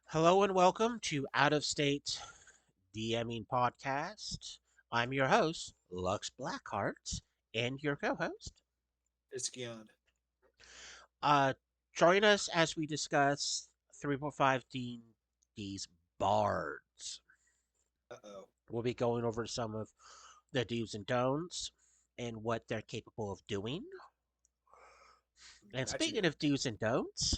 Hello and welcome to Out of State DMing Podcast. I'm your host, Lux Blackheart, and your co host. It's beyond. Uh, Join us as we discuss 3.5 D's bards. Uh-oh. We'll be going over some of the do's and don'ts and what they're capable of doing. And Gotcha. speaking of do's and don'ts,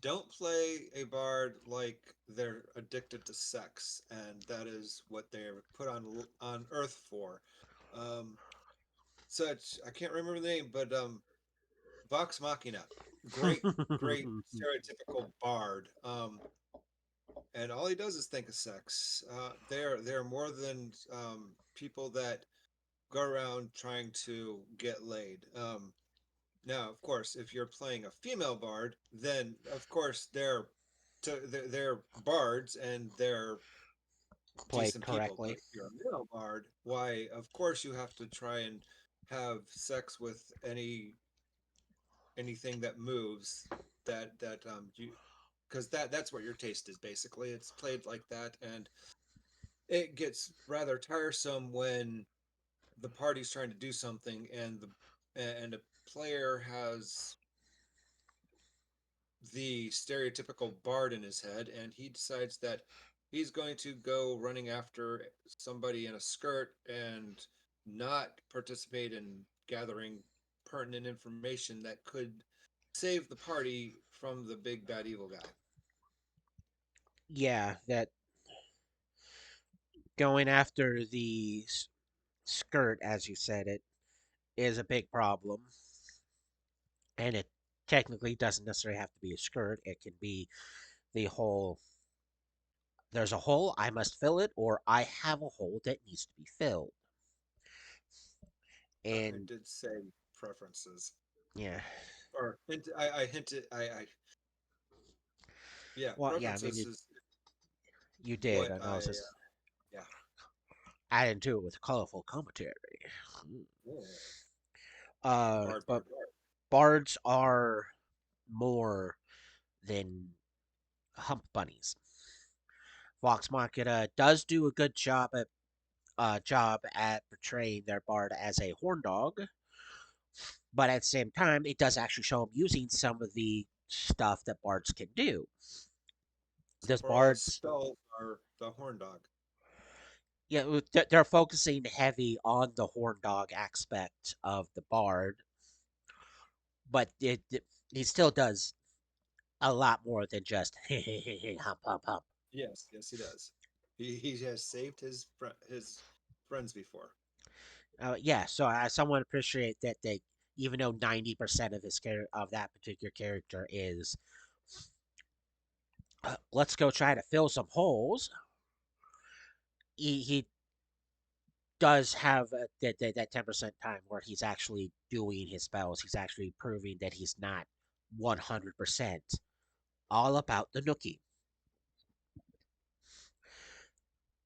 Don't play a bard like they're addicted to sex, and that is what they're put on Earth for. Um, such I can't remember the name, but Vox Machina, great stereotypical bard. And all he does is think of sex. They're more than people that go around trying to get laid. Now, of course, if you're playing a female bard, then of course they're bards and they're played decent people. But correctly. if you're a male bard, why, of course, you have to try and have sex with anything that moves. That you because that's what your taste is basically. It's played like that, and it gets rather tiresome when the party's trying to do something and a player has the stereotypical bard in his head, and he decides that he's going to go running after somebody in a skirt and not participate in gathering pertinent information that could save the party from the big bad evil guy. Yeah, that going after the skirt, as you said it, is a big problem. And it technically doesn't necessarily have to be a skirt. It can be the whole there's a hole, I must fill it, or I have a hole that needs to be filled. I And did say preferences, yeah, or I hinted. Yeah, well, yeah, I mean, preferences is you did. what And I I was just yeah. adding to it with colorful commentary. Oh, But bard. bards are more than hump bunnies. Vox Machina does do a good job at portraying their bard as a horn dog, but at the same time, it does actually show them using some of the stuff that bards can do. So This more or less, bards, spells are the horn dog. yeah, they're focusing heavy on the horn dog aspect of the bard, but he still does a lot more than just hump hump hump. Yes, yes, he does. He has saved his friends before. Yeah, so I somewhat appreciate that they, even though 90% of of that particular character is let's go try to fill some holes. He does have that 10% time where he's actually doing his spells. He's actually proving that he's not 100% all about the nookie.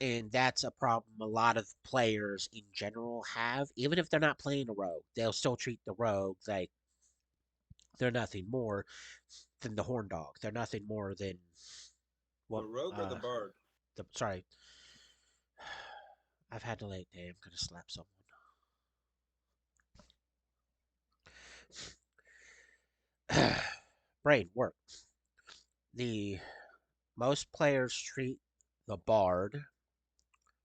And that's a problem a lot of players in general have. Even if they're not playing a rogue, they'll still treat the rogue like they're nothing more than the horn dog. They're nothing more than The what rogue or the bard? sorry, I've had a late day. I'm gonna slap someone. Brain work. The most players treat the bard.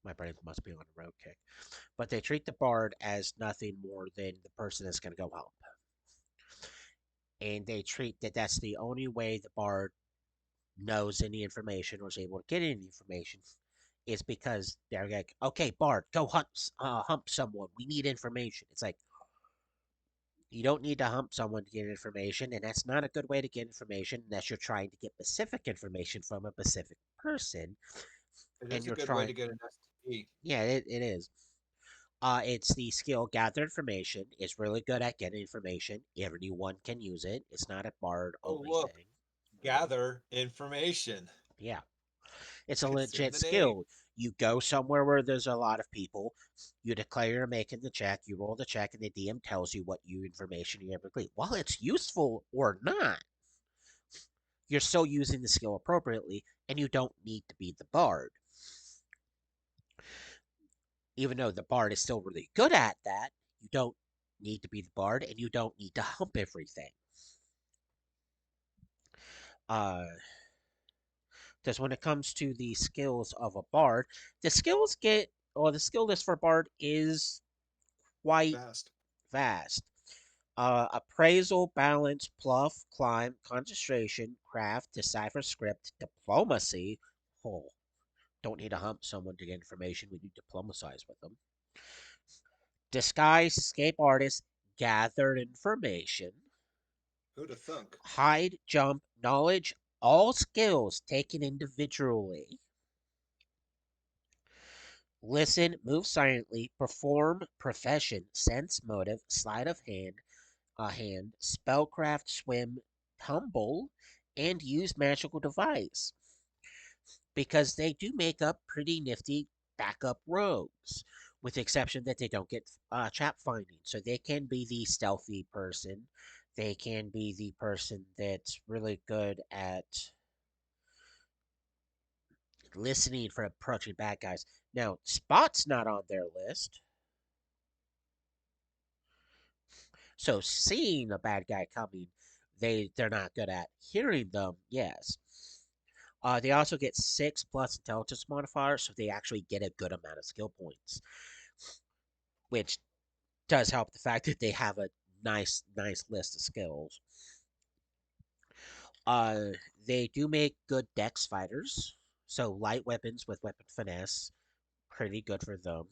My brain must be on a road kick, but they treat the bard as nothing more than the person that's gonna go home, and they treat that's the only way the bard knows any information or is able to get any information is because they're like, okay, Bard, go hump someone. We need information. It's like you don't need to hump someone to get information, and that's not a good way to get information unless you're trying to get specific information from a specific person, It and is a you're good way trying. to get an STD. Yeah, it is. It's the skill gather information. It's really good at getting information. Everyone can use it. It's not a Bard Oh, only look, thing. gather information. Yeah. It's a It's in legit the name. skill. You go somewhere where there's a lot of people, you declare you're making the check, you roll the check, and the DM tells you what you information you ever complete. While it's useful or not, you're still using the skill appropriately, and you don't need to be the bard. Even though the bard is still really good at that, you don't need to be the bard, and you don't need to hump everything. Uh, because when it comes to the skills of a bard, the skills get or the skill list for bard is quite Vast. vast. Appraisal, balance, bluff, climb, concentration, craft, decipher script, diplomacy. Oh, don't need to hump someone to get information. We need to diplomatize with them. Disguise, escape artist, gather information. Who'd have thunk? Hide, jump, knowledge, all skills taken individually. Listen, move silently, perform, profession, sense, motive, sleight of hand, spellcraft, swim, tumble, and use magical device. Because they do make up pretty nifty backup rogues, with the exception that they don't get trap finding. So they can be the stealthy person. They can be the person that's really good at listening for approaching bad guys. Now, Spot's not on their list. So seeing a bad guy coming, they're not good at. Hearing them, yes. They also get 6 plus intelligence modifiers, so they actually get a good amount of skill points, which does help the fact that they have a nice list of skills. Uh, they do make good dex fighters, so light weapons with weapon finesse, pretty good for them.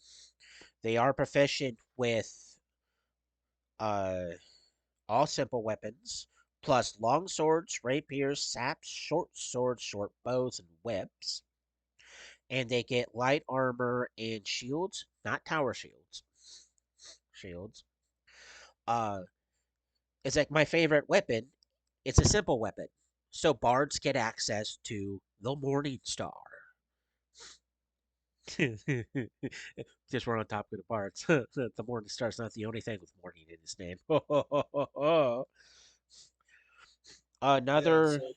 They are proficient with uh all simple weapons, plus long swords, rapiers, saps, short swords, short bows, and whips. And they get light armor and shields, not tower shields. Shields. Uh, it's like my favorite weapon. It's a simple weapon, so bards get access to the Morning Star. Just we're on top of the bards. The Morning Star's not the only thing with morning in his name. Yeah, Another, so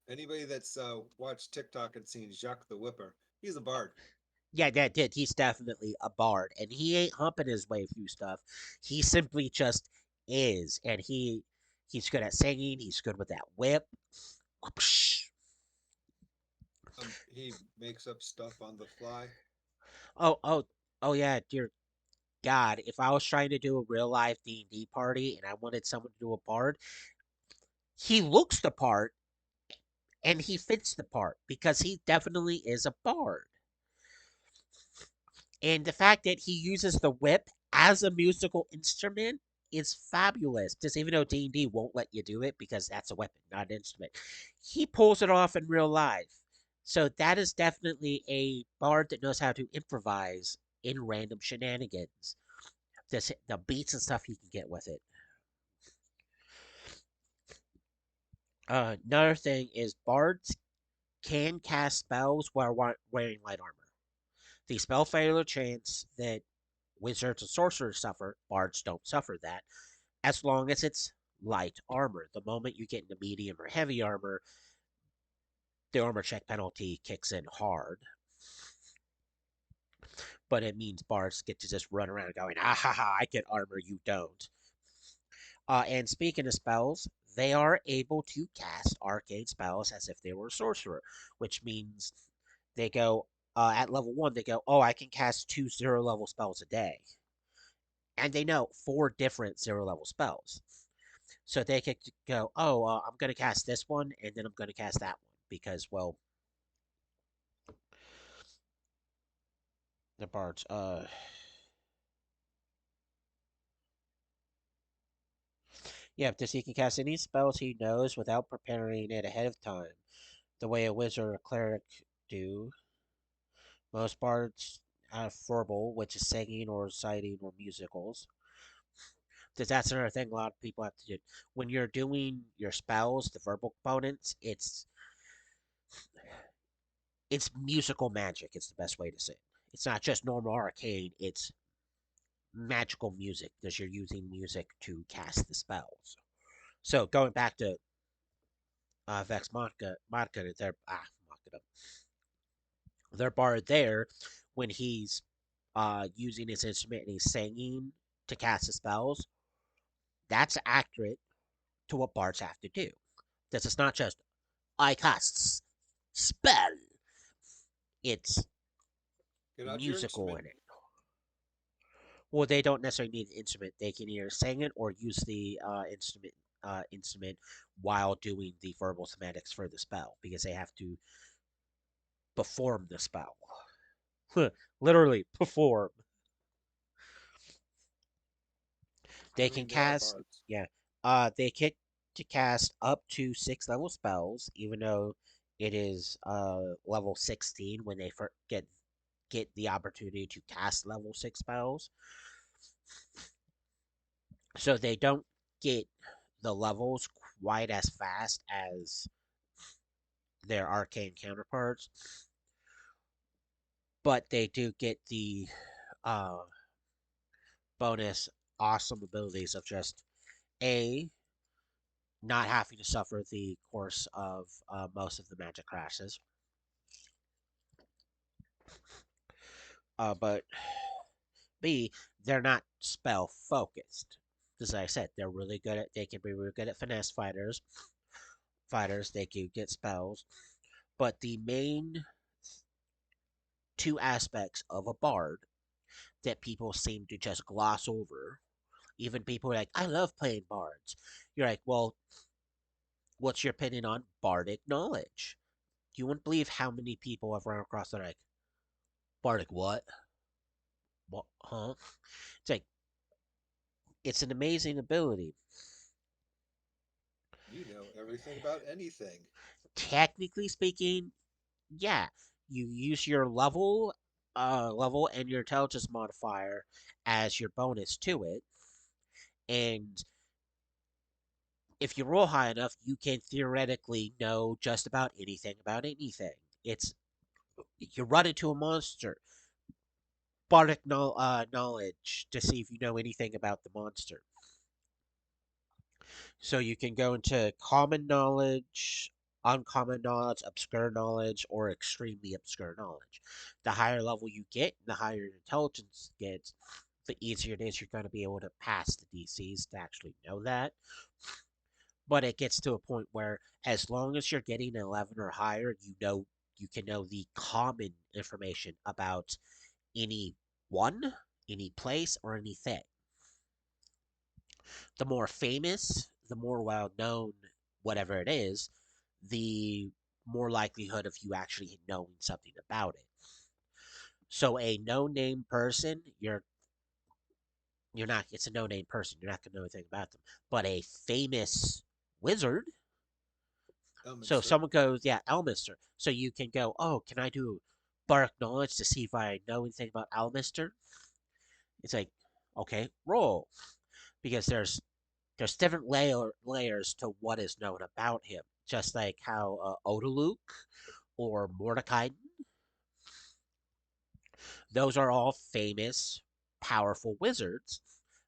anybody that's watched TikTok and seen Jacques the Whipper, he's a bard. yeah, that did. He's definitely a bard, and he ain't humping his way through stuff. He simply just is, and he's good at singing. He's good with that whip. He makes up stuff on the fly. Oh, oh, oh yeah, dear God! If I was trying to do a real life D&D party and I wanted someone to do a bard, he looks the part and he fits the part because he definitely is a bard. And the fact that he uses the whip as a musical instrument is fabulous. Just even though D&D won't let you do it because that's a weapon, not an instrument, he pulls it off in real life. So that is definitely a bard that knows how to improvise in random shenanigans. The beats and stuff he can get with it. Another thing is bards can cast spells while wearing light armor. The spell failure chance that wizards and sorcerers suffer, bards don't suffer that, as long as it's light armor. The moment you get into medium or heavy armor, the armor check penalty kicks in hard. But it means bards get to just run around going, ah ha ha, I get armor, you don't. And speaking of spells, they are able to cast arcane spells as if they were a sorcerer, which means they go at level 1, they go, oh, I can cast 2 0 level spells a day. And they know 4 different 0 level spells. So they could go, oh, I'm going to cast this one, and then I'm going to cast that one. Because, well, the bards, yeah, does he can cast any spells he knows without preparing it ahead of time, the way a wizard or cleric do. Most bards have verbal, which is singing or reciting or musicals. Because that's another thing a lot of people have to do. When you're doing your spells, the verbal components, it's musical magic. It's the best way to say it. It's not just normal arcane. It's magical music because you're using music to cast the spells. So going back to Vex Machina, Machina, their bard there, when he's using his instrument and he's singing to cast the spells, that's accurate to what bards have to do. This is not just I cast spell. It's Get out your musical instrument. in it. Well, they don't necessarily need an instrument. They can either sing it or use the instrument while doing the verbal semantics for the spell because they have to perform the spell. Literally perform. I They can mean, they are cast, bards. yeah. They get to cast up to 6 level spells, even though it is level 16 when they get the opportunity to cast level 6 spells. So they don't get the levels quite as fast as their arcane counterparts, but they do get the uh, bonus awesome abilities of just a not having to suffer the course of most of the magic crashes, but B, they're not spell focused. As I said, they're really good at. They can be really good at finesse fighters. Fighters, they can get spells, but the main two aspects of a bard that people seem to just gloss over. Even people are like, I love playing bards. You're like, well, what's your opinion on bardic knowledge? You wouldn't believe how many people I've run across that are like, bardic what? What? Huh? It's like, it's an amazing ability. You know everything about anything. Technically speaking, yeah, you use your level and your intelligence modifier as your bonus to it, and if you roll high enough, you can theoretically know just about anything about anything. It's you run into a monster, bardic knowledge to see if you know anything about the monster. So you can go into common knowledge, uncommon knowledge, obscure knowledge, or extremely obscure knowledge. The higher level you get, the higher your intelligence gets, the easier it is you're going to be able to pass the DCs to actually know that. But it gets to a point where as long as you're getting an 11 or higher, you can know the common information about any one, any place, or anything. The more famous, the more well known, whatever it is, the more likelihood of you actually knowing something about it. So a no name person, you're not it's a no name person, you're not gonna know anything about them. But a famous wizard, so if Elminster. someone goes, yeah, Elmister, so you can go, oh, can I do bark knowledge to see if I know anything about Elmister? It's like, okay, roll. Because there's different layers to what is known about him. Just like how Odaluk or Mordecai, those are all famous, powerful wizards.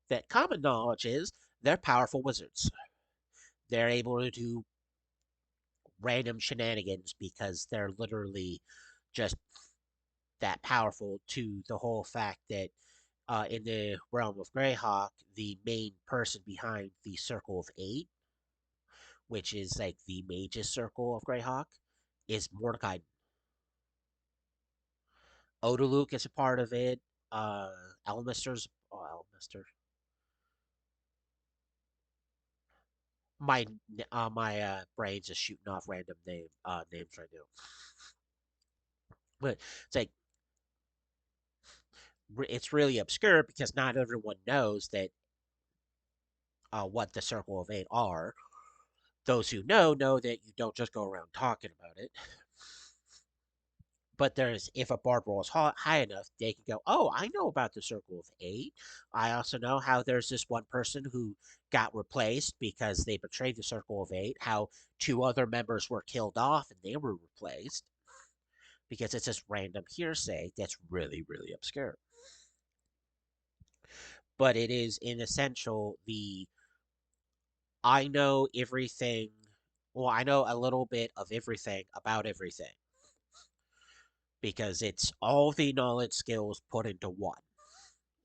That common knowledge is they're powerful wizards. They're able to do random shenanigans because they're literally just that powerful to the whole fact that in the realm of Greyhawk, the main person behind the Circle of Eight, which is like the mage's circle of Greyhawk, is Mordecai. Odaluk is a part of it. Uh, Elmister. My my brain's just shooting off random names right now. But it's like it's really obscure because not everyone knows that what the Circle of Eight are. Those who know that you don't just go around talking about it. But there's if a bard rolls high enough, they can go, "Oh, I know about the Circle of Eight. I also know how there's this one person who got replaced because they betrayed the Circle of Eight. How two other members were killed off and they were replaced because it's just random hearsay that's really really obscure. But it is in essential the I know everything Well, I know a little bit of everything about everything because it's all the knowledge skills put into one.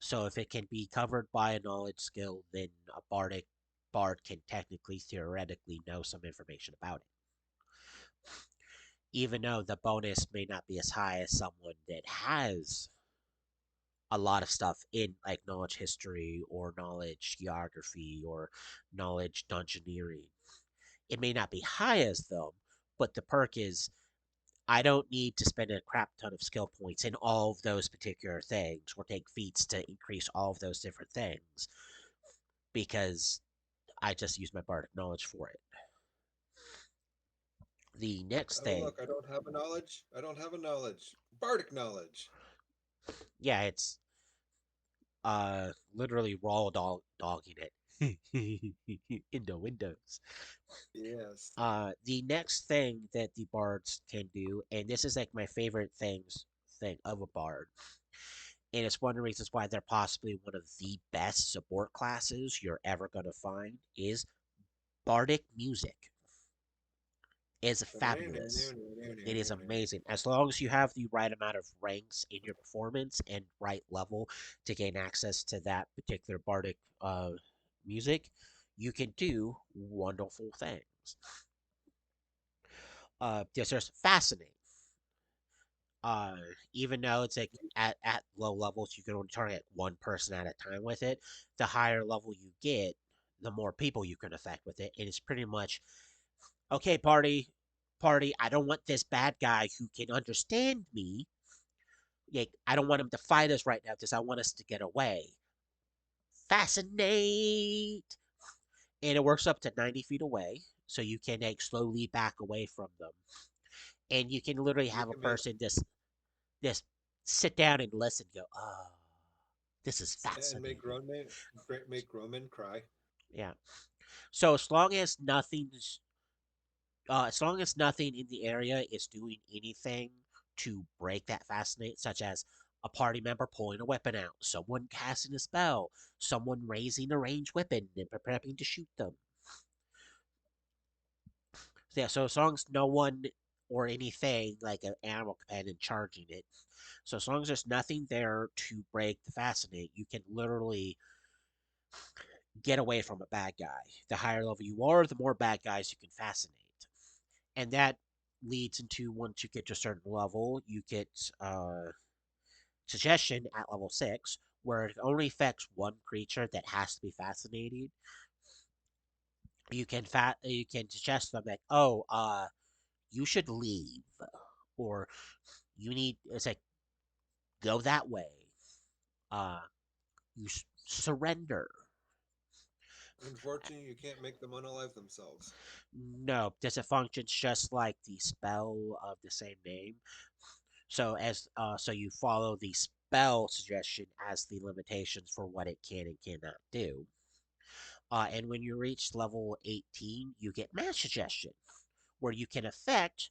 So if it can be covered by a knowledge skill, then a bardic bard can technically, theoretically know some information about it. Even though the bonus may not be as high as someone that has a lot of stuff in like knowledge history or knowledge geography or knowledge dungeoneering. It may not be high as them, but the perk is I don't need to spend a crap ton of skill points in all of those particular things or take feats to increase all of those different things because I just use my bardic knowledge for it. The next Oh, thing, look, I don't have a knowledge. I don't have a knowledge. Bardic knowledge. yeah, it's literally raw dogging it into Windows. Yes. The next thing that the bards can do, and this is like my favorite thing of a bard, and it's one of the reasons why they're possibly one of the best support classes you're ever going to find, is bardic music. Is fabulous. It is amazing. As long as you have the right amount of ranks in your performance and right level to gain access to that particular bardic music, you can do wonderful things. This is fascinating. Uh, Even though it's like at low levels, you can only target one person at a time with it. The higher level you get, the more people you can affect with it, and it's pretty much okay. Party. I don't want this bad guy who can understand me. Like, I don't want him to fight us right now because I want us to get away. Fascinate, and it works up to 90 feet away, so you can like slowly back away from them, and you can literally You have a can make person just sit down and listen. And go, oh, this is and make fascinating. grown men cry. Yeah. So as long as nothing in the area is doing anything to break that fascinate, such as a party member pulling a weapon out, someone casting a spell, someone raising a ranged weapon and preparing to shoot them. So yeah, so as long as no one or anything like an animal companion charging it, so as long as there's nothing there to break the fascinate, you can literally get away from a bad guy. The higher level you are, the more bad guys you can fascinate. And that leads into once you get to a certain level, you get suggestion at level 6, where it only affects one creature that has to be fascinated. You can suggest them like, oh, you should leave, or you need. It's like go that way. Uh, you surrender. Unfortunately, you can't make them unalive themselves. No, this it functions just like the spell of the same name. So you follow the spell suggestion as the limitations for what it can and cannot do. And when you reach level 18, you get mass suggestion, where you can affect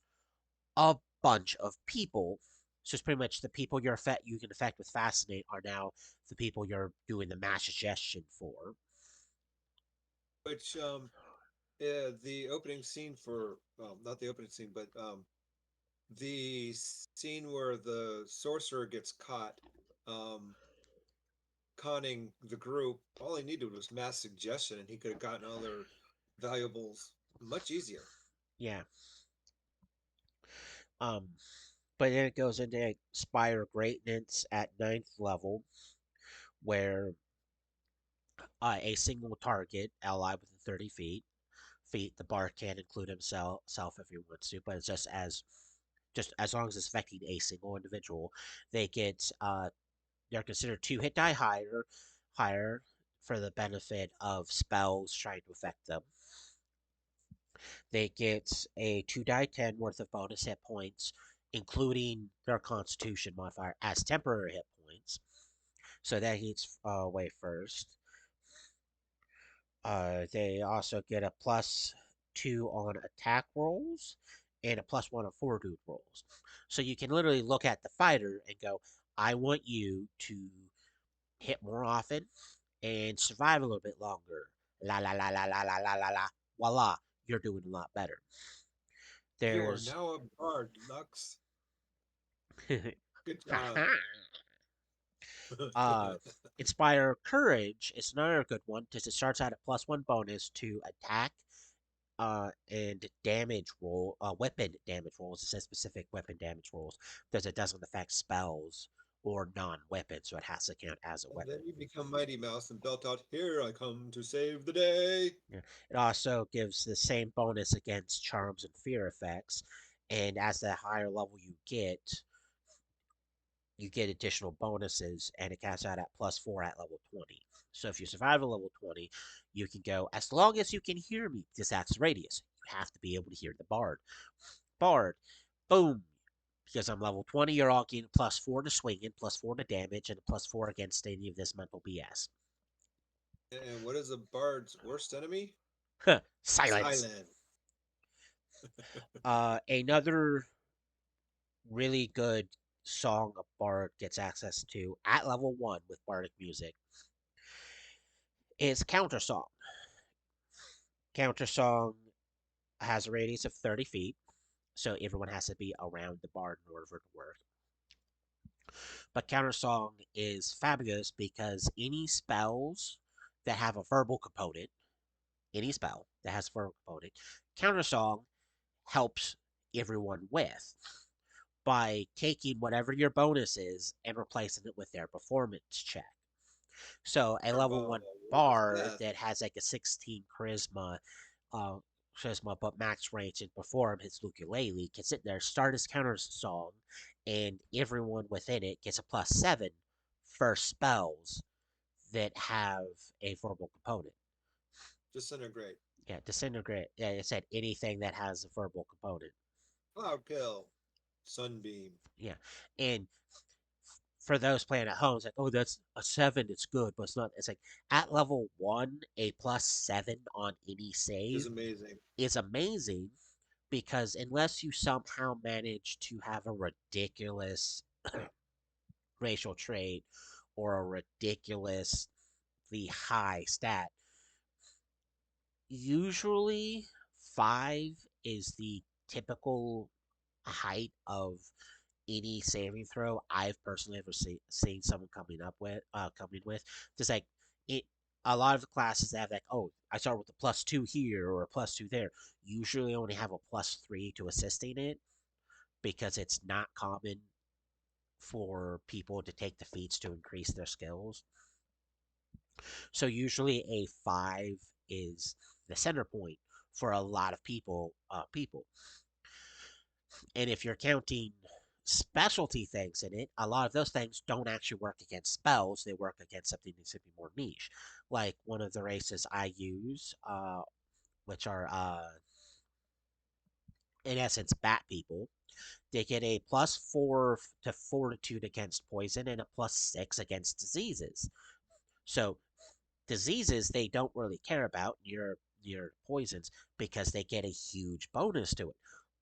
a bunch of people. So it's pretty much the people you can affect with Fascinate are now the people you're doing the mass suggestion for. Which the opening scene for well, not the opening scene, but the scene where the sorcerer gets caught um, conning the group, all he needed was mass suggestion, and he could have gotten all their valuables much easier. Yeah. Um, but then it goes into Spire Greatness at ninth level, where a single target ally within 30 feet. The bar can include himself if he wants to, but it's just as long as it's affecting a single individual, they get they're considered 2 hit die higher for the benefit of spells trying to affect them. They get a 2 die 10 worth of bonus hit points, including their Constitution modifier as temporary hit points. So that hits away first. They also get a +2 on attack rolls and a +1 on fortitude rolls. So you can literally look at the fighter and go, I want you to hit more often and survive a little bit longer. La la la la la la la la la. Voila. you're doing a lot better. You are There's now a bard, Lux. Good job. uh, Inspire Courage is another good one because it starts out at +1 bonus to attack and damage roll, weapon damage rolls. It says specific weapon damage rolls because it doesn't affect spells or non-weapons, so it has to count as a And then weapon. you become Mighty Mouse and belt out, "Here I come to save the day." Yeah. It also gives the same bonus against charms and fear effects, and as the higher level you get additional bonuses, and it caps out at +4 at level 20. So if you survive a level 20, you can go as long as you can hear me, because that's the radius. You have to be able to hear the bard. Bard, boom. Because I'm level 20, you're all getting +4 to swinging, +4 to damage, and +4 against any of this mental BS. And what is a bard's worst enemy? Silence. Silent. Another really good song a bard gets access to at level 1 with bardic music is Counter Song. Counter Song has a radius of 30 feet, so everyone has to be around the bard in order for it to work. But Counter Song is fabulous because any spells that have a verbal component, any spell that has a verbal component, Counter Song helps everyone with by taking whatever your bonus is and replacing it with their performance check. So a level Oh, 1 what is bard that? that has like a 16 uh, charisma, but max range and perform his ukulele can sit there, start his counter song, and everyone within it gets a +7 for spells that have a verbal component. Disintegrate. Yeah, disintegrate. Yeah, it said anything that has a verbal component. Cloud kill. Sunbeam. Yeah, and for those playing at home, it's like, oh, that's a 7. It's good, but it's not. It's like at level 1, a +7 on any Is save amazing. is amazing because unless you somehow manage to have a ridiculous racial trait or a ridiculously high stat, usually 5 is the typical height of any saving throw I've personally ever seen someone coming with. Just like it, a lot of the classes that have like, oh, I start with a +2 here or a +2 there, usually only have a +3 to assisting it because it's not common for people to take the feats to increase their skills. So usually a 5 is the center point for a lot of people. And if you're counting specialty things in it, a lot of those things don't actually work against spells. They work against something that's simply more niche. Like one of the races I use, which are in essence bat people, they get a +4 to fortitude against poison and a +6 against diseases. So diseases they don't really care about near poisons because they get a huge bonus to it.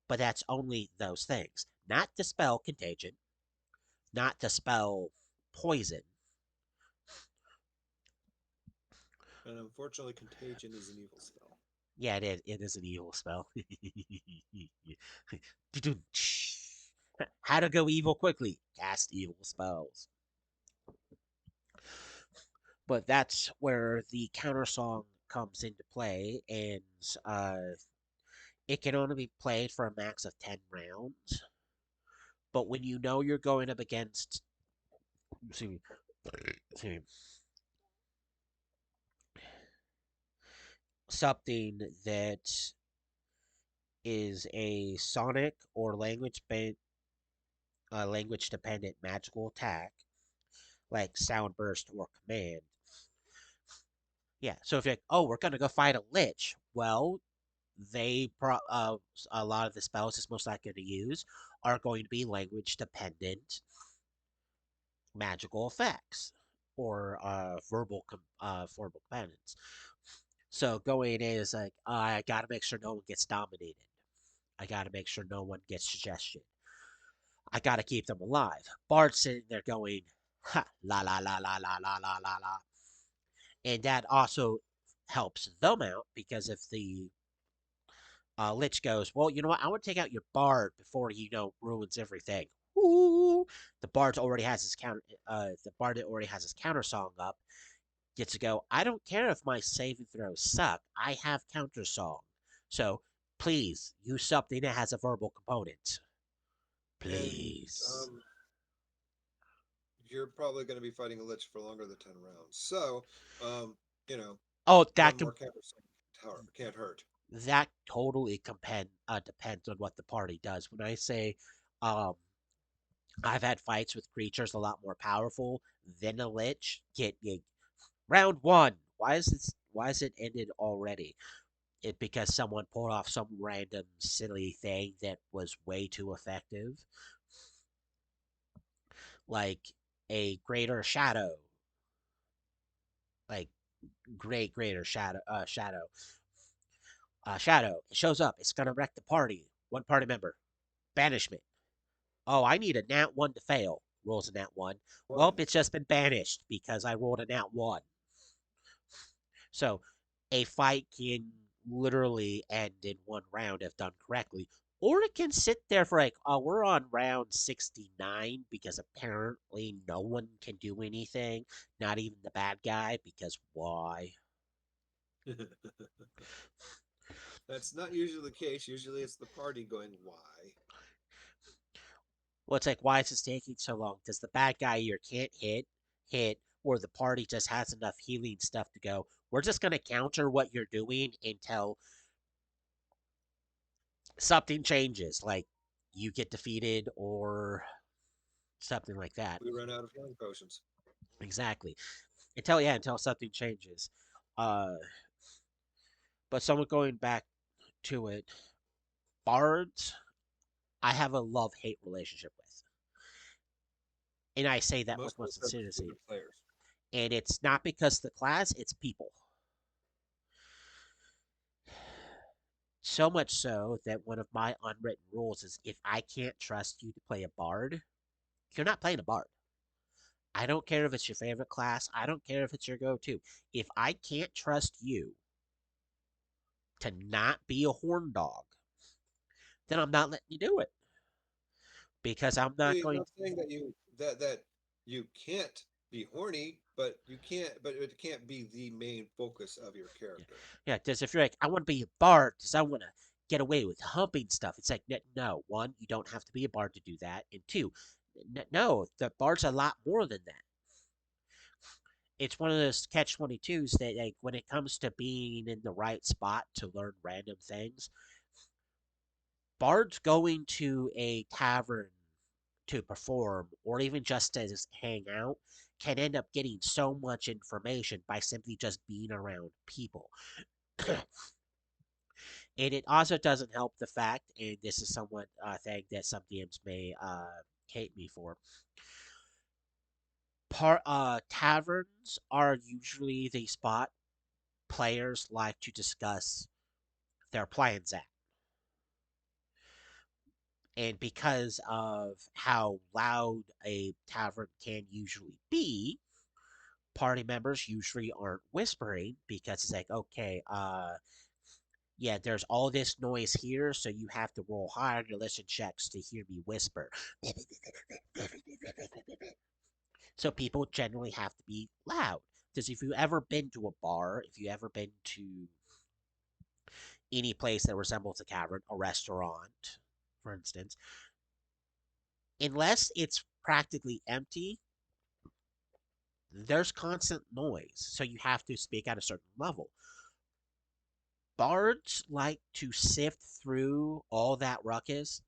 But that's only those things, not the spell contagion, not to spell poison. And unfortunately, contagion is an evil spell. Yeah, it is. It is an evil spell. How to go evil quickly? Cast evil spells. But that's where the counter song comes into play, and it can only be played for a max of 10 rounds. But when you know you're going up against, excuse me, excuse me, something that is a sonic or language dependent magical attack like sound burst or command. Yeah, so if you're like, oh, we're gonna go fight a lich, well, a lot of the spells it's most likely to use are going to be language dependent magical effects or verbal components. So going in is like, I gotta make sure no one gets dominated. I gotta make sure no one gets suggestion. I gotta keep them alive. Bard's sitting there going, ha, la la la la la la la la la. And that also helps them out because if the Lich goes, well, you know what? I want to take out your bard before he, ruins everything. Ooh, the bard already has his counter. The bard that already has his counter song up gets to go. I don't care if my saving throws suck. I have counter song, so please use something that has a verbal component. And Please. you're probably going to be fighting a lich for longer than 10 rounds. So, um, you know, Oh, one more counter can't hurt. that totally depends on what the party does. When I say, um, I've had fights with creatures a lot more powerful than a lich. Get round one. Why is this? Why is it ended already? It because someone pulled off some random silly thing that was way too effective, like a greater shadow, like greater shadow. It shows up. It's gonna wreck the party. One party member, banishment. Oh, I need a nat one to fail. Rolls a nat one. Well, One. it's just been banished because I rolled a nat one. So a fight can literally end in one round if done correctly. Or it can sit there for like, oh, we're on round 69 because apparently no one can do anything, not even the bad guy, because why? That's not usually the case. Usually it's the party going, why? Well, it's like, why is this taking so long? Does the bad guy either can't hit, or the party just has enough healing stuff to go, we're just going to counter what you're doing until something changes, like you get defeated or something like that. We run out of healing potions. Exactly. Until something changes. Uh, but someone going back to it, bards, I have a love hate relationship with, and I say that with Most of much us have sincerity. stupid players. And it's not because of the class; it's people. So much so that one of my unwritten rules is if I can't trust you to play a bard, you're not playing a bard. I don't care if it's your favorite class. I don't care if it's your go to. If I can't trust you to not be a horn dog, then I'm not letting you do it because I'm not See, I'm going. not saying that you can't be horny, but you can't. But it can't be the main focus of your Yeah, character. yeah. Because if you're like, I want to be a bard because I want to get away with humping stuff, it's like, no. One, you don't have to be a bard to do that, and two, no, the bard's a lot more than that. It's one of those catch 22s that, like, when it comes to being in the right spot to learn random things, bards going to a tavern to perform or even just to just hang out can end up getting so much information by simply just being around people. And it also doesn't help the fact, and this is somewhat a thing that some DMs may hate me for. Taverns are usually the spot players like to discuss their plans at. And because of how loud a tavern can usually be, party members usually aren't whispering because it's like, okay, yeah, there's all this noise here, so you have to roll higher to listen checks to hear me whisper. So people generally have to be loud. Because if you've ever been to a bar, if you ever been to any place that resembles a cavern, a restaurant, for instance, unless it's practically empty, there's constant noise. So you have to speak at a certain level. Bards like to sift through all that ruckus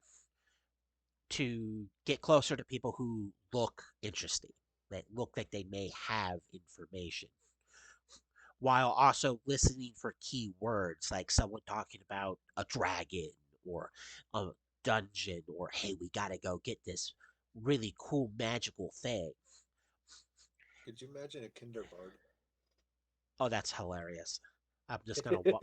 to get closer to people who look interesting, that look like they may have information, while also listening for key words like someone talking about a dragon or a dungeon or hey, we gotta go get this really cool magical thing. Could you imagine a Kinderbard? Oh, that's hilarious. I'm just gonna How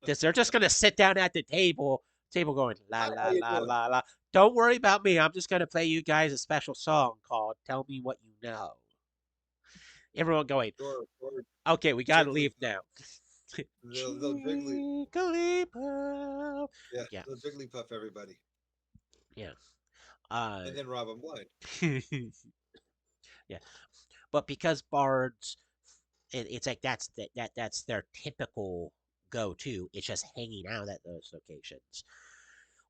they're just gonna sit down at the table going la la you la doing? la la. Don't worry about me. I'm just gonna play you guys a special song called "Tell Me What You Know." Everyone going, Or okay, we gotta gently leave now. They'll Jigglypuff. yeah, Yeah, they'll Jigglypuff everybody, yeah. Uh, and then rob them blind. yeah. But because bards, it's like that's their typical go-to. It's just hanging out at those locations.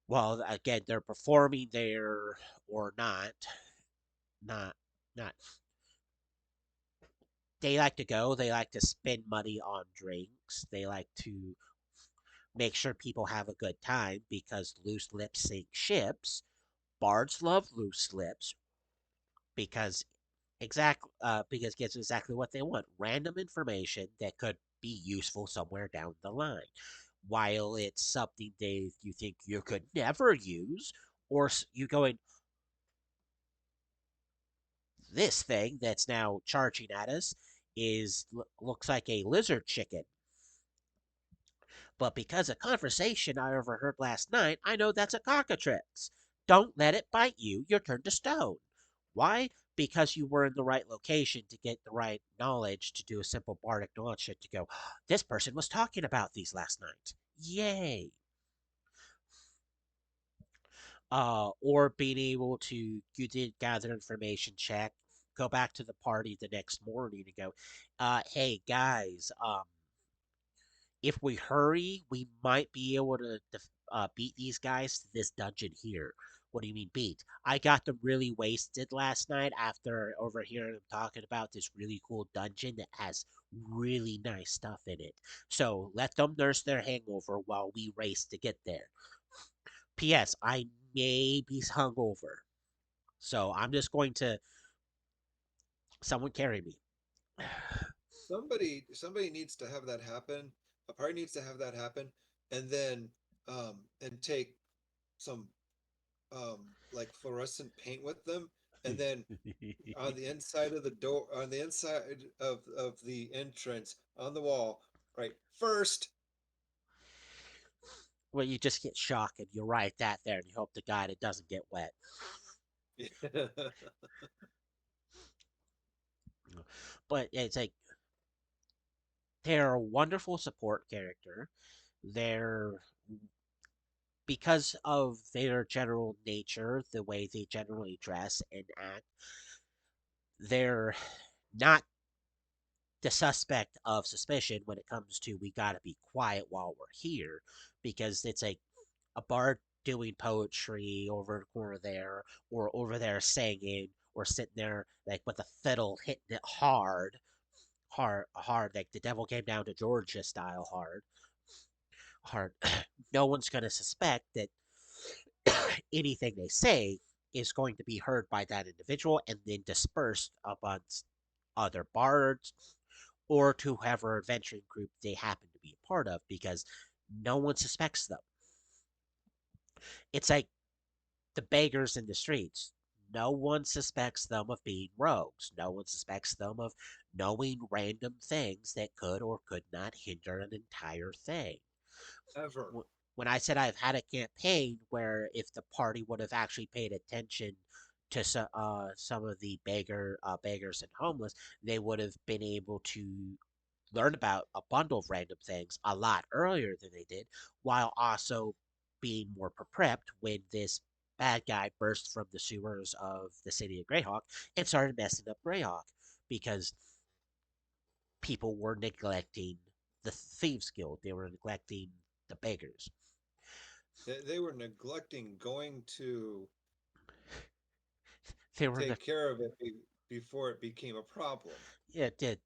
Well, again, they're performing there or not, not, not. They like to go. They like to spend money on drinks. They like to make sure people have a good time because loose lips sink ships. Bards love loose lips because because it gives exactly what they want: random information that could be useful somewhere down the line. While it's something you think you could never use, or you going, this thing that's now charging at us is looks like a lizard chicken. But because of conversation I overheard last night, I know that's a cockatrice. Don't let it bite you. You're turned to stone. Why? Because you were in the right location to get the right knowledge to do a simple bardic knowledge shit to go, this person was talking about these last night. Yay. Or being able to, you did gather information, check, go back to the party the next morning and go, hey guys, if we hurry, we might be able to beat these guys to this dungeon here. What do you mean beat? I got them really wasted last night after overhearing them talking about this really cool dungeon that has really nice stuff in it. So let them nurse their hangover while we race to get there. P.S. I may be hungover, so I'm just going to someone carry me. Somebody needs to have that happen. A party needs to have that happen, and then and take some like fluorescent paint with them, and then on the inside of the door, on the inside of the entrance on the wall, right first. Well, you just get shocked and you write that there and you hope to God it doesn't get wet. But it's like they're a wonderful support character. They're because of their general nature, the way they generally dress and act, they're not the suspect of suspicion when it comes to we gotta be quiet while we're here because it's like a bard doing poetry over the corner there or over there singing or sitting there like with a fiddle hitting it hard like the devil came down to Georgia style hard. No one's going to suspect that anything they say is going to be heard by that individual and then dispersed amongst other bards or to whoever adventuring group they happen to be a part of because no one suspects them. It's like the beggars in the streets. No one suspects them of being rogues. No one suspects them of knowing random things that could or could not hinder an entire thing. Ever. When I said I've had a campaign where if the party would have actually paid attention to some of the beggars and homeless, they would have been able to learn about a bundle of random things a lot earlier than they did, while also being more prepped when this bad guy burst from the sewers of the city of Greyhawk and started messing up Greyhawk because people were neglecting the Thieves Guild. They were neglecting the beggars. They were neglecting going to They were take care of it before it became a problem. it did.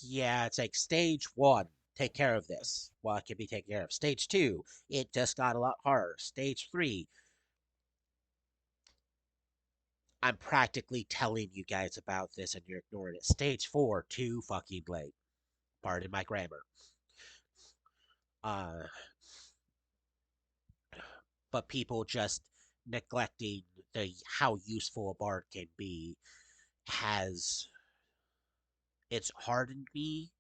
Yeah, it's like stage one. Take care of this. Well, it can be taken care of. Stage two, it just got a lot harder. Stage three, I'm practically telling you guys about this and you're ignoring it. Stage four, too fucking late. Pardon my grammar. Uh, but people just neglecting the how useful a bard can be has it's hardened me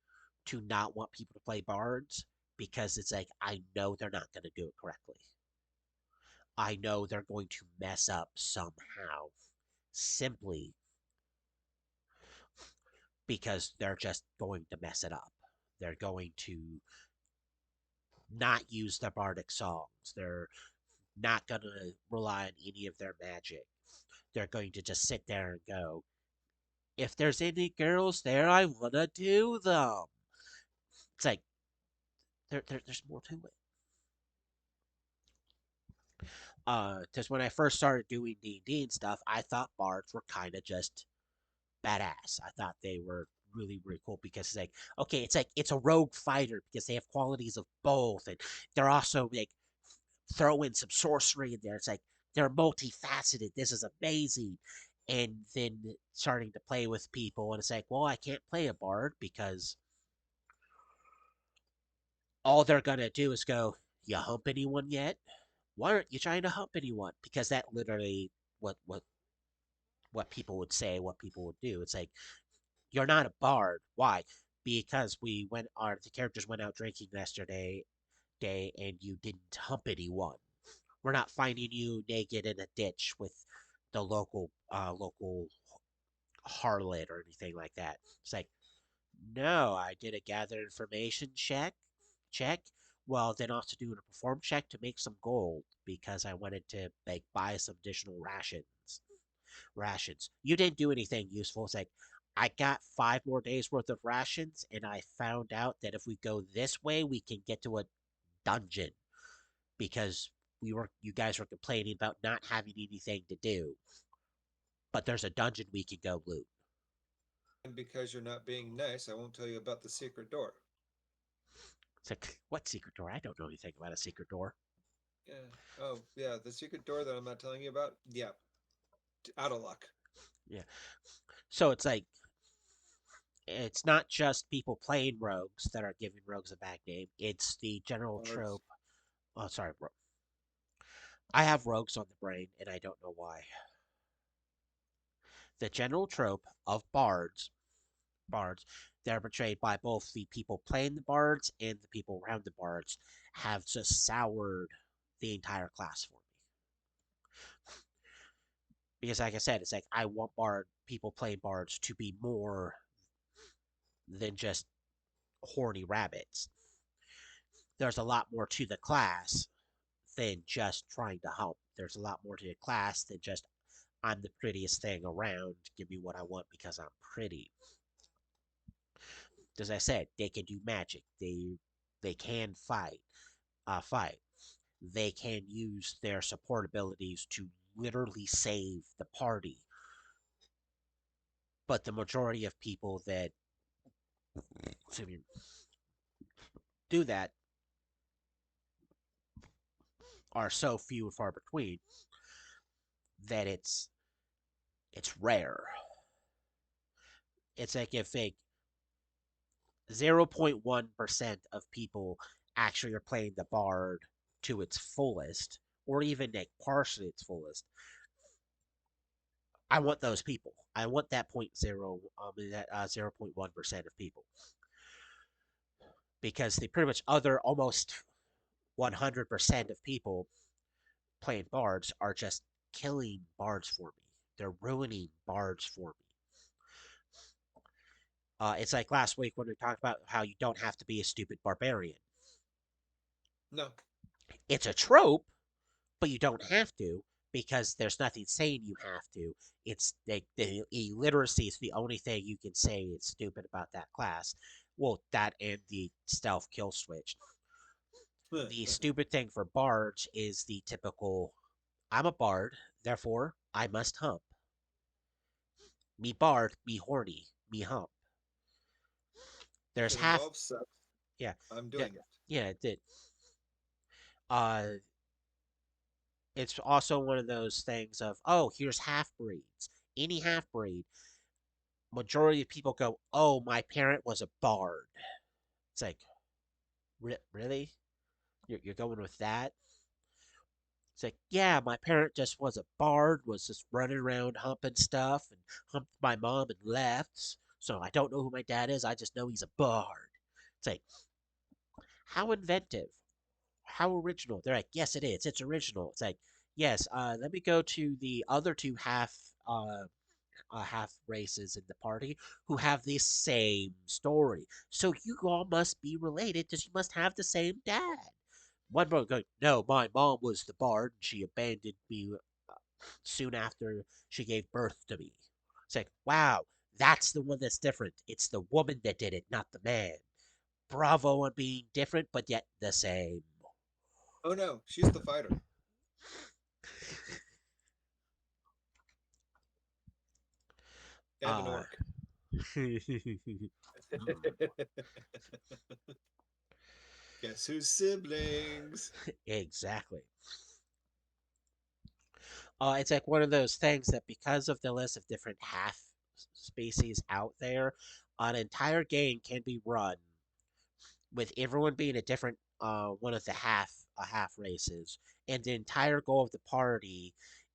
to not want people to play bards because it's like I know they're not going to do it correctly. I know they're going to mess up somehow simply because they're just going to mess it up. They're going to not use their bardic songs. They're not going to rely on any of their magic. They're going to just sit there and go, if there's any girls there, I want to do them. It's like, there's more to it. Because when I first started doing D&D and stuff, I thought bards were kind of just badass. I thought they were really really cool because it's like okay, it's like it's a rogue fighter because they have qualities of both, and they're also like throw in some sorcery in there. It's like they're multifaceted. This is amazing. And then starting to play with people, and it's like, well, I can't play a bard because all they're gonna do is go, "You hump anyone yet? Why aren't you trying to hump anyone?" Because that literally what people would say, what people would do. It's like you're not a bard. Why? Because the characters went out drinking yesterday, and you didn't hump anyone. We're not finding you naked in a ditch with the local harlot or anything like that. It's like, no, I did a gather information check. Well, then also doing a perform check to make some gold because I wanted to like buy some additional rations. You didn't do anything useful. It's like I got 5 more days worth of rations, and I found out that if we go this way, we can get to a dungeon because you guys were complaining about not having anything to do. But there's a dungeon we can go loot. And because you're not being nice, I won't tell you about the secret door. It's like, what secret door? I don't know anything about a secret door. Yeah. Oh, yeah, the secret door that I'm not telling you about. Yeah, out of luck. Yeah. So it's not just people playing rogues that are giving rogues a bad name. It's the general Bards. trope. Oh, sorry, bro. I have rogues on the brain, and I don't know why. The general trope of bards, that are portrayed by both the people playing the bards and the people around the bards, have just soured the entire class for me. Because, like I said, it's like I want people playing bards to be more than just horny rabbits. There's a lot more to the class than just trying to help. There's a lot more to the class than just I'm the prettiest thing around. Give me what I want because I'm pretty. As I said, they can do magic. They can fight. They can use their support abilities to literally save the party. But the majority of people that do that are so few and far between that it's rare. It's like if like 0.1% of people actually are playing the bard to its fullest, or even like partially its fullest. I want those people. I want that that 0.1% of people because the pretty much other almost 100% of people playing bards are just killing bards for me. They're ruining bards for me. It's like last week when we talked about how you don't have to be a stupid barbarian. No. It's a trope, but you don't have to because there's nothing saying you have to. It's the illiteracy is the only thing you can say is stupid about that class. Well, that and the stealth kill switch. The stupid thing for bards is the typical I'm a bard, therefore I must hump. Me bard, me horny, me hump. If There's it half, involves sex, yeah, I'm yeah, doing it. yeah, it did. Uh, it's also one of those things of, oh, here's half breeds. Any half breed, majority of people go, oh, my parent was a bard. It's like, really? You're going with that? It's like, yeah, my parent just was a bard, was just running around humping stuff and humped my mom and left. So I don't know who my dad is. I just know he's a bard. It's like, how inventive, how original. They're like, yes, it is. It's original. It's like, yes. Let me go to the other two half. half races in the party who have the same story. So you all must be related because you must have the same dad. One brother going, no, my mom was the bard and she abandoned me soon after she gave birth to me. It's like, wow, that's the one that's different. It's the woman that did it, not the man. Bravo on being different, but yet the same. Oh no, she's the fighter and an Uh, orc. Guess who's siblings? exactly. It's like one of those things that because of the list of different half species out there, an entire game can be run with everyone being a different one of the half races, and the entire goal of the party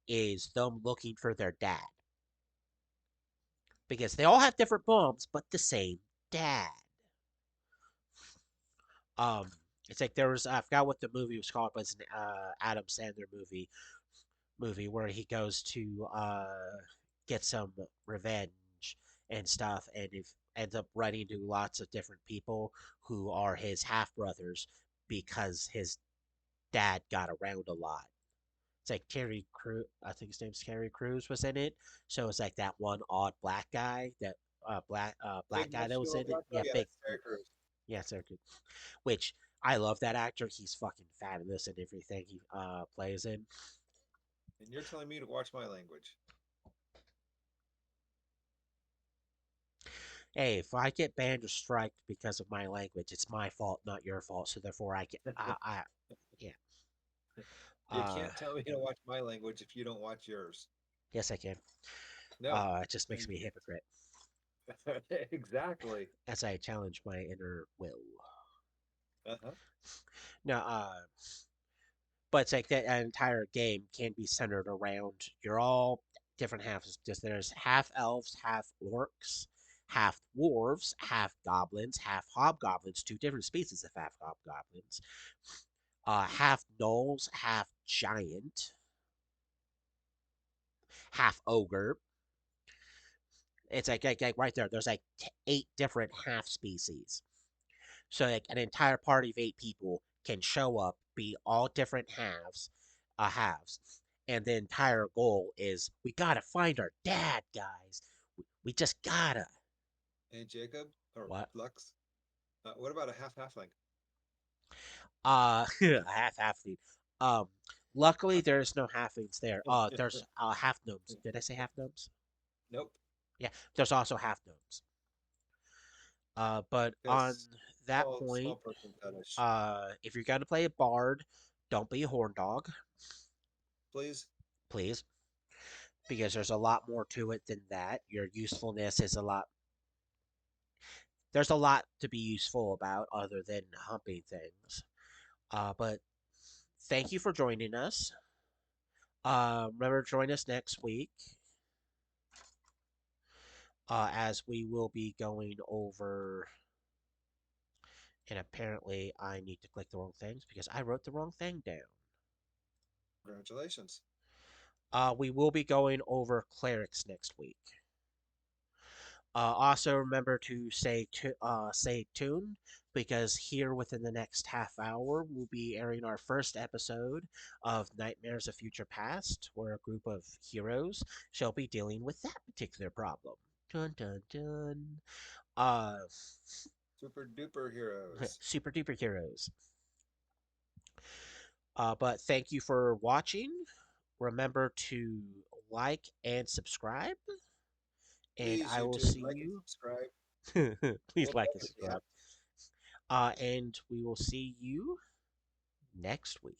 is them looking for their dad because they all have different moms but the same dad. Um, it's like there was I forgot what the movie was called, but it's an Adam Sandler movie where he goes to get some revenge and stuff, and if ends up running into lots of different people who are his half brothers because his dad got around a lot. It's like Terry Crews, I think his name's Terry Crews was in it. So it's like that one odd black guy, that black Big guy that was muscular in it. black guy. Yeah, Yeah, big. that's Terry Crews. Yeah, Terry Crews. Which I love that actor. He's fucking fabulous in everything he plays in. And you're telling me to watch my language? Hey, if I get banned or striked because of my language, it's my fault, not your fault. So therefore, I get yeah. You Uh, can't tell me to watch my language if you don't watch yours. yes, I can. No, It just makes thank me a you. hypocrite Exactly. as I challenge my inner will. Uh-huh. No, but it's like that entire game can be centered around you're all different halves. Just there's half elves, half orcs, half dwarves, half goblins, half hobgoblins, two different species of half hobgoblins, half gnolls, half giant, half ogre. It's like right there. There's like eight different half species. So like an entire party of eight people can show up, be all different halves, and the entire goal is we gotta find our dad, guys. We just gotta. Hey, Jacob or What? Lux. What about a half halfling? A half lead. Um, luckily there's no halflings there. There's half gnomes. Did I say half gnomes? Nope. Yeah, there's also half gnomes. But on Because that small point, person fetish. if you're gonna play a bard, don't be a horn dog, Please. please, because there's a lot more to it than that. Your usefulness is a lot. There's a lot to be useful about other than humping things. But thank you for joining us. Remember, join us next week as we will be going over. And apparently, I need to click the wrong things because I wrote the wrong thing down. Congratulations. We will be going over clerics next week. Also, remember to stay tuned because here within the next half hour, we'll be airing our first episode of Nightmares of Future Past, where a group of heroes shall be dealing with that particular problem. Dun dun dun. Uh, Super duper heroes. super duper heroes. But thank you for watching. Remember to like and subscribe, and Please, I will YouTube, see like and you. subscribe. Please We'll like and definitely subscribe. have And we will see you next week.